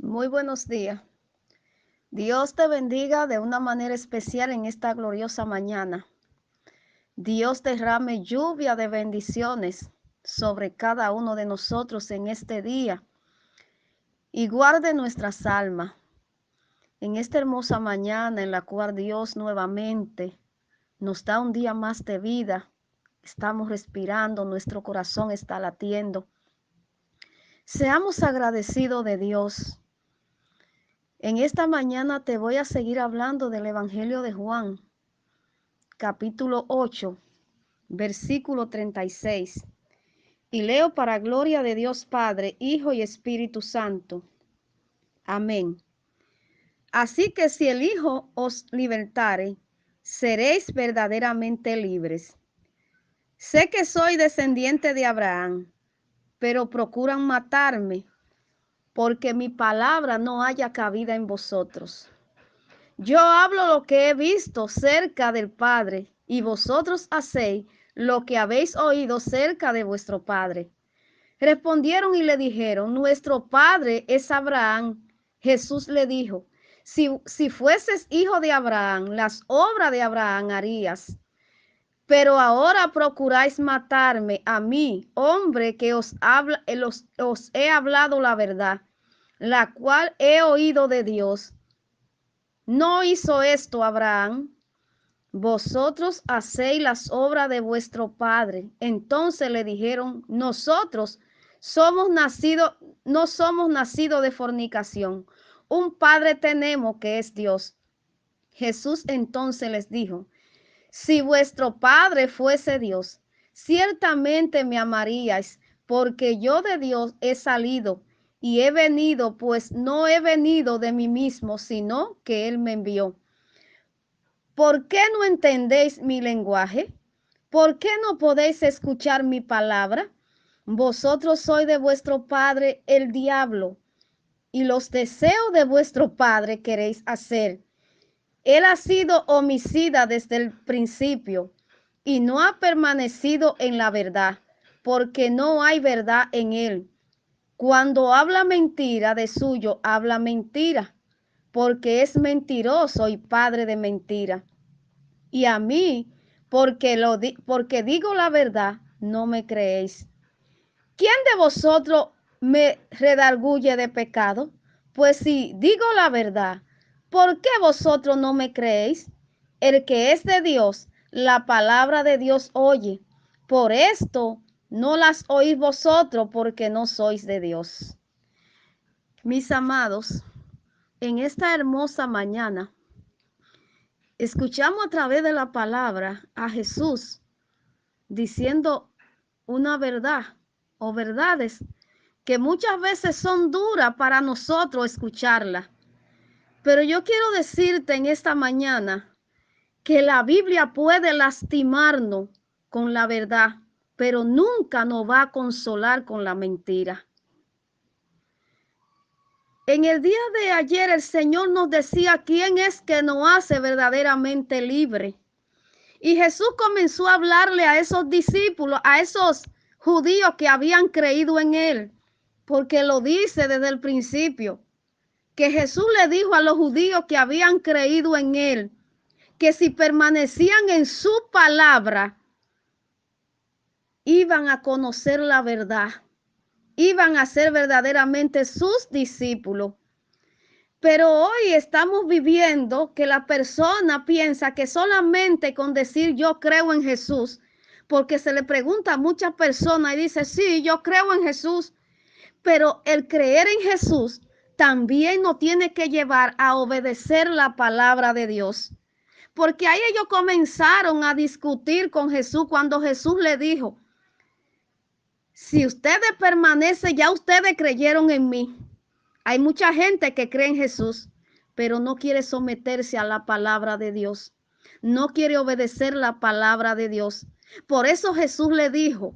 Muy buenos días. Dios te bendiga de una manera especial en esta gloriosa mañana. Dios derrame lluvia de bendiciones sobre cada uno de nosotros en este día y guarde nuestras almas en esta hermosa mañana en la cual Dios nuevamente nos da un día más de vida. Estamos respirando, nuestro corazón está latiendo. Seamos agradecidos de Dios. En esta mañana te voy a seguir hablando del Evangelio de Juan, capítulo 8, versículo 36. Y leo para gloria de Dios Padre, Hijo y Espíritu Santo. Amén. Así que si el Hijo os libertare, seréis verdaderamente libres. Sé que soy descendiente de Abraham, pero procuran matarme, porque mi palabra no haya cabida en vosotros. Yo hablo lo que he visto cerca del Padre, y vosotros hacéis lo que habéis oído cerca de vuestro Padre. Respondieron y le dijeron, nuestro Padre es Abraham. Jesús le dijo, si fueses hijo de Abraham, las obras de Abraham harías. Pero ahora procuráis matarme a mí, hombre que os he hablado la verdad, la cual he oído de Dios. ¿No hizo esto Abraham? Vosotros hacéis las obras de vuestro padre. Entonces le dijeron, nosotros no somos nacidos de fornicación. Un padre tenemos que es Dios. Jesús entonces les dijo, si vuestro padre fuese Dios, ciertamente me amaríais, porque yo de Dios he salido y he venido, pues no he venido de mí mismo, sino que Él me envió. ¿Por qué no entendéis mi lenguaje? ¿Por qué no podéis escuchar mi palabra? Vosotros sois de vuestro padre el diablo, y los deseos de vuestro padre queréis hacer. Él ha sido homicida desde el principio y no ha permanecido en la verdad, porque no hay verdad en él. Cuando habla mentira, de suyo habla mentira, porque es mentiroso y padre de mentira. Y a mí, porque digo la verdad, no me creéis. ¿Quién de vosotros me redarguye de pecado? Pues si digo la verdad, ¿por qué vosotros no me creéis? El que es de Dios, la palabra de Dios oye. Por esto no las oís vosotros, porque no sois de Dios. Mis amados, en esta hermosa mañana, escuchamos a través de la palabra a Jesús diciendo una verdad o verdades que muchas veces son duras para nosotros escucharla. Pero yo quiero decirte en esta mañana que la Biblia puede lastimarnos con la verdad, pero nunca nos va a consolar con la mentira. En el día de ayer el Señor nos decía quién es que nos hace verdaderamente libre. Y Jesús comenzó a hablarle a esos discípulos, a esos judíos que habían creído en Él, porque lo dice desde el principio, que Jesús le dijo a los judíos que habían creído en Él, que si permanecían en su palabra, iban a conocer la verdad, iban a ser verdaderamente sus discípulos. Pero hoy estamos viviendo que la persona piensa que solamente con decir yo creo en Jesús, porque se le pregunta a muchas personas y dice, sí, yo creo en Jesús, pero el creer en Jesús también nos tiene que llevar a obedecer la palabra de Dios. Porque ahí ellos comenzaron a discutir con Jesús cuando Jesús le dijo, si ustedes permanecen, ya ustedes creyeron en mí. Hay mucha gente que cree en Jesús, pero no quiere someterse a la palabra de Dios. No quiere obedecer la palabra de Dios. Por eso Jesús le dijo,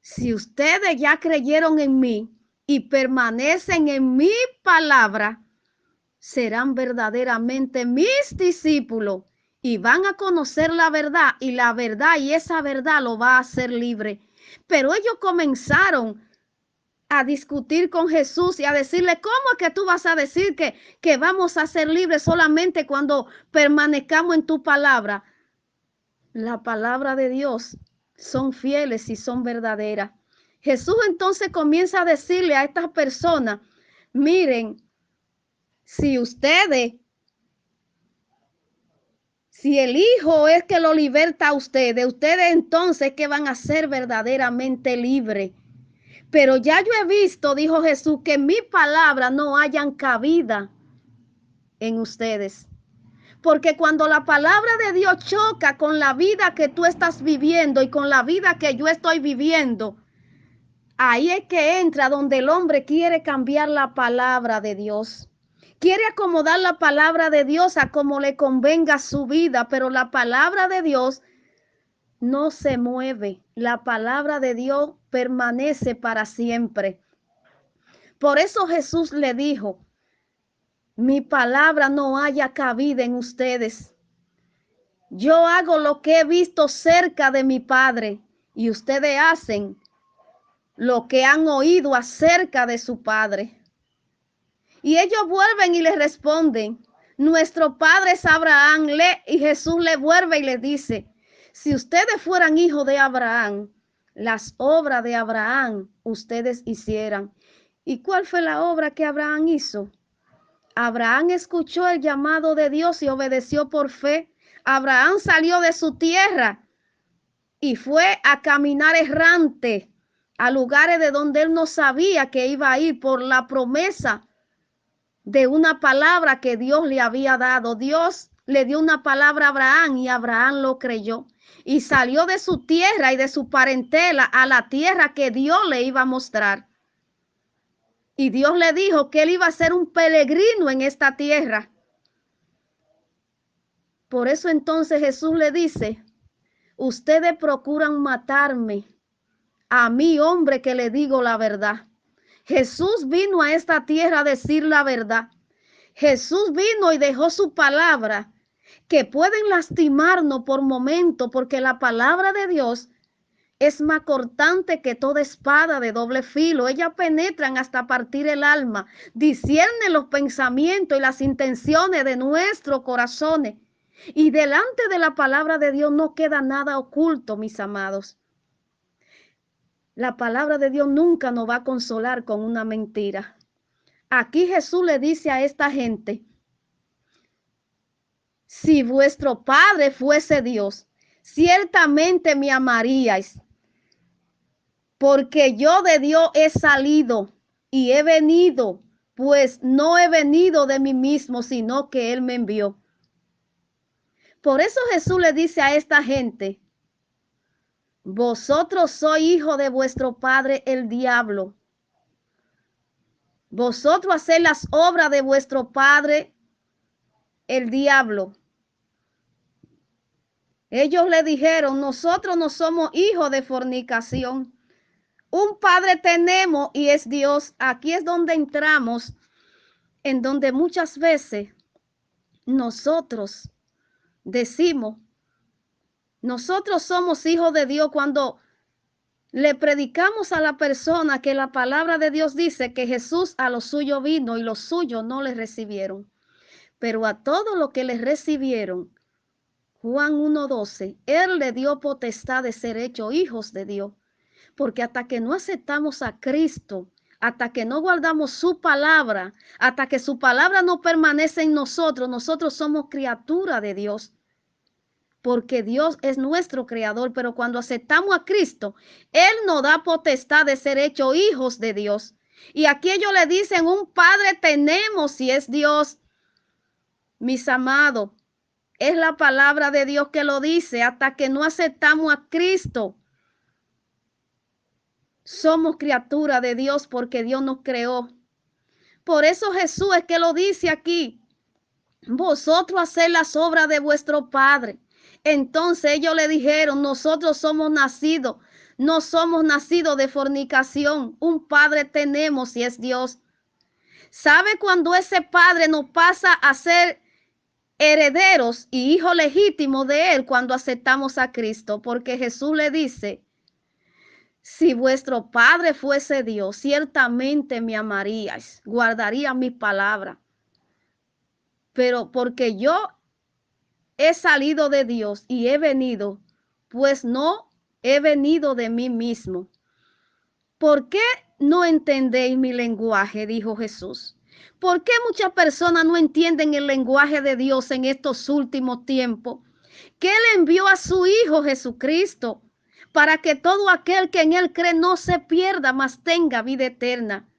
si ustedes ya creyeron en mí y permanecen en mi palabra, serán verdaderamente mis discípulos y van a conocer la verdad, y la verdad y esa verdad lo va a hacer libre. Pero ellos comenzaron a discutir con Jesús y a decirle, ¿cómo es que tú vas a decir que vamos a ser libres solamente cuando permanezcamos en tu palabra? La palabra de Dios son fieles y son verdaderas. Jesús entonces comienza a decirle a estas personas, miren, si el Hijo es que lo liberta a ustedes entonces que van a ser verdaderamente libres. Pero ya yo he visto, dijo Jesús, que mi palabra no hayan cabida en ustedes. Porque cuando la palabra de Dios choca con la vida que tú estás viviendo y con la vida que yo estoy viviendo, ahí es que entra donde el hombre quiere cambiar la palabra de Dios. Quiere acomodar la palabra de Dios a como le convenga a su vida, pero la palabra de Dios no se mueve. La palabra de Dios permanece para siempre. Por eso Jesús le dijo, mi palabra no haya cabida en ustedes. Yo hago lo que he visto cerca de mi Padre y ustedes hacen lo que han oído acerca de su Padre. Y ellos vuelven y le responden, nuestro Padre es Abraham. Y Jesús le vuelve y le dice, si ustedes fueran hijos de Abraham, las obras de Abraham ustedes hicieran. ¿Y cuál fue la obra que Abraham hizo? Abraham escuchó el llamado de Dios y obedeció por fe. Abraham salió de su tierra y fue a caminar errante a lugares de donde él no sabía que iba a ir por la promesa de una palabra que Dios le había dado. Dios le dio una palabra a Abraham y Abraham lo creyó. Y salió de su tierra y de su parentela a la tierra que Dios le iba a mostrar. Y Dios le dijo que él iba a ser un peregrino en esta tierra. Por eso entonces Jesús le dice, ustedes procuran matarme, a mí, hombre, que le digo la verdad. Jesús vino a esta tierra a decir la verdad. Jesús vino y dejó su palabra, que pueden lastimarnos por momento, porque la palabra de Dios es más cortante que toda espada de doble filo. Ellas penetran hasta partir el alma, disciernen los pensamientos y las intenciones de nuestros corazones. Y delante de la palabra de Dios no queda nada oculto, mis amados. La palabra de Dios nunca nos va a consolar con una mentira. Aquí Jesús le dice a esta gente, si vuestro Padre fuese Dios, ciertamente me amaríais, porque yo de Dios he salido y he venido, pues no he venido de mí mismo, sino que Él me envió. Por eso Jesús le dice a esta gente, vosotros sois hijos de vuestro padre el diablo. Vosotros hacéis las obras de vuestro padre el diablo. Ellos le dijeron, nosotros no somos hijos de fornicación. Un padre tenemos y es Dios. Aquí es donde entramos, en donde muchas veces nosotros decimos, nosotros somos hijos de Dios cuando le predicamos a la persona que la palabra de Dios dice que Jesús a los suyos vino y los suyos no le recibieron. Pero a todos los que le recibieron, Juan 1:12, Él le dio potestad de ser hechos hijos de Dios. Porque hasta que no aceptamos a Cristo, hasta que no guardamos su palabra, hasta que su palabra no permanece en nosotros, nosotros somos criatura de Dios. Porque Dios es nuestro creador, pero cuando aceptamos a Cristo, Él nos da potestad de ser hechos hijos de Dios. Y aquí ellos le dicen, un padre tenemos si es Dios. Mis amados, es la palabra de Dios que lo dice, hasta que no aceptamos a Cristo. Somos criatura de Dios porque Dios nos creó. Por eso Jesús es que lo dice aquí. Vosotros hacéis las obras de vuestro Padre. Entonces ellos le dijeron, nosotros somos nacidos, no somos nacidos de fornicación. Un Padre tenemos y es Dios. ¿Sabe cuando ese Padre nos pasa a ser herederos y hijos legítimos de Él? Cuando aceptamos a Cristo. Porque Jesús le dice, Si vuestro Padre fuese Dios, ciertamente me amaríais, guardaría mi palabra. Pero porque yo he salido de Dios y he venido, pues no he venido de mí mismo. ¿Por qué no entendéis mi lenguaje? Dijo Jesús. ¿Por qué muchas personas no entienden el lenguaje de Dios en estos últimos tiempos? Que Él envió a su Hijo Jesucristo para que todo aquel que en Él cree no se pierda, mas tenga vida eterna.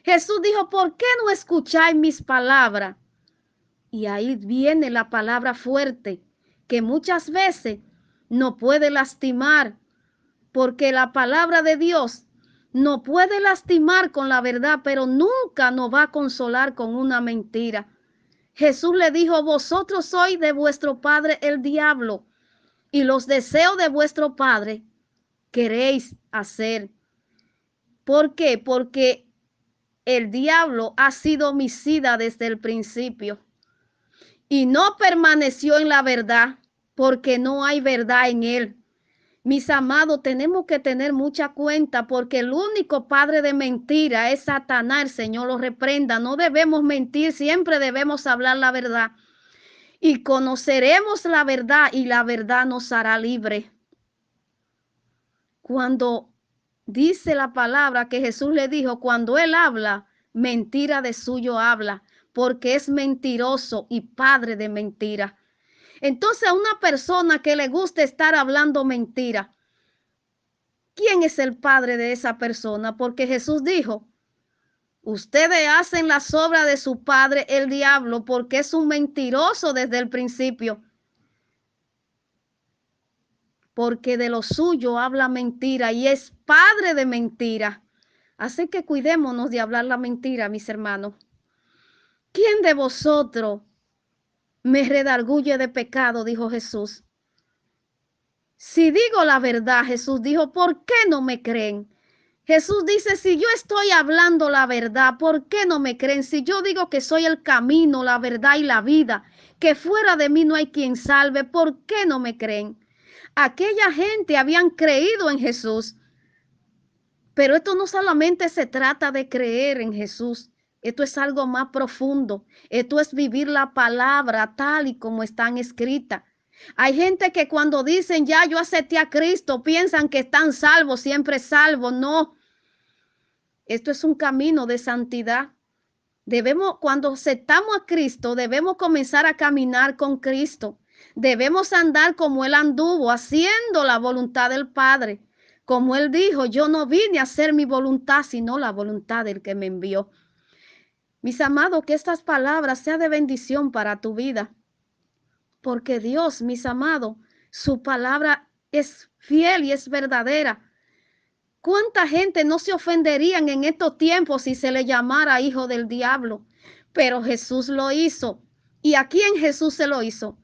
Jesús dijo, ¿por qué no escucháis mis palabras? Y ahí viene la palabra fuerte, que muchas veces no puede lastimar, porque la palabra de Dios no puede lastimar con la verdad, pero nunca nos va a consolar con una mentira. Jesús le dijo, vosotros sois de vuestro padre el diablo, y los deseos de vuestro padre queréis hacer. ¿Por qué? Porque el diablo ha sido homicida desde el principio y no permaneció en la verdad, porque no hay verdad en él. Mis amados, tenemos que tener mucha cuenta, porque el único padre de mentira es Satanás. El Señor lo reprenda. No debemos mentir, siempre debemos hablar la verdad. Y conoceremos la verdad y la verdad nos hará libre. Cuando dice la palabra que Jesús le dijo, cuando él habla, mentira de suyo habla, porque es mentiroso y padre de mentira. Entonces, a una persona que le gusta estar hablando mentira, ¿quién es el padre de esa persona? Porque Jesús dijo, ustedes hacen las obras de su padre el diablo, porque es un mentiroso desde el principio. Porque de lo suyo habla mentira y es padre de mentira. Así que cuidémonos de hablar la mentira, mis hermanos. ¿Quién de vosotros me redarguye de pecado? Dijo Jesús. Si digo la verdad, Jesús dijo, ¿por qué no me creen? Jesús dice, si yo estoy hablando la verdad, ¿por qué no me creen? Si yo digo que soy el camino, la verdad y la vida, que fuera de mí no hay quien salve, ¿por qué no me creen? Aquella gente habían creído en Jesús, pero esto no solamente se trata de creer en Jesús, esto es algo más profundo, esto es vivir la palabra tal y como están escritas. Hay gente que cuando dicen ya yo acepté a Cristo, piensan que están salvos, siempre salvos. No, esto es un camino de santidad. Debemos, cuando aceptamos a Cristo, debemos comenzar a caminar con Cristo. Debemos andar como Él anduvo, haciendo la voluntad del Padre. Como Él dijo, yo no vine a hacer mi voluntad, sino la voluntad del que me envió. Mis amados, que estas palabras sean de bendición para tu vida. Porque Dios, mis amados, su palabra es fiel y es verdadera. ¿Cuánta gente no se ofenderían en estos tiempos si se le llamara hijo del diablo? Pero Jesús lo hizo. ¿Y a quién Jesús se lo hizo?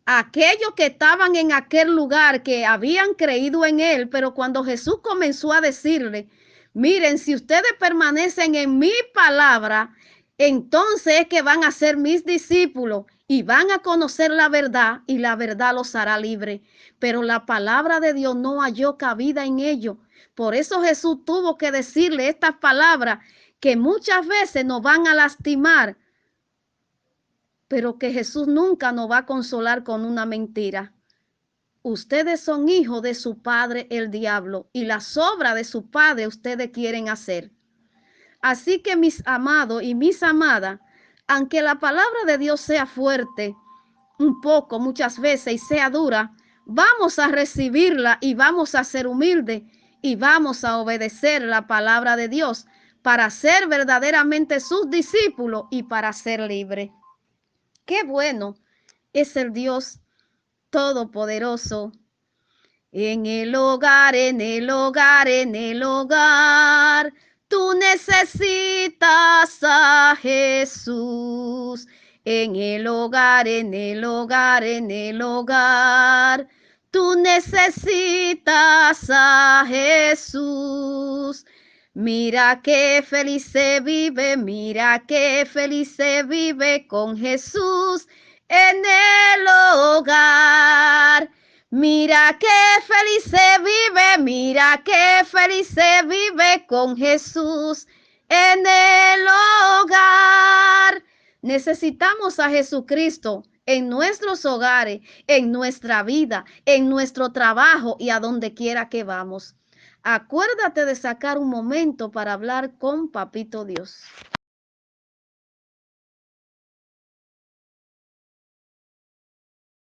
A aquellos que estaban en aquel lugar, que habían creído en él, pero cuando Jesús comenzó a decirle, miren, si ustedes permanecen en mi palabra, entonces es que van a ser mis discípulos y van a conocer la verdad y la verdad los hará libre. Pero la palabra de Dios no halló cabida en ellos. Por eso Jesús tuvo que decirle estas palabras que muchas veces nos van a lastimar, pero que Jesús nunca nos va a consolar con una mentira. Ustedes son hijos de su padre el diablo y las obras de su padre ustedes quieren hacer. Así que mis amados y mis amadas, aunque la palabra de Dios sea fuerte, un poco muchas veces y sea dura, vamos a recibirla y vamos a ser humildes y vamos a obedecer la palabra de Dios para ser verdaderamente sus discípulos y para ser libres. Qué bueno es el Dios Todopoderoso. En el hogar, en el hogar, en el hogar, tú necesitas a Jesús. En el hogar, en el hogar, en el hogar, tú necesitas a Jesús. Mira qué feliz se vive, mira qué feliz se vive con Jesús en el hogar. Mira qué feliz se vive, mira qué feliz se vive con Jesús en el hogar. Necesitamos a Jesucristo en nuestros hogares, en nuestra vida, en nuestro trabajo y a donde quiera que vamos. Acuérdate de sacar un momento para hablar con Papito Dios.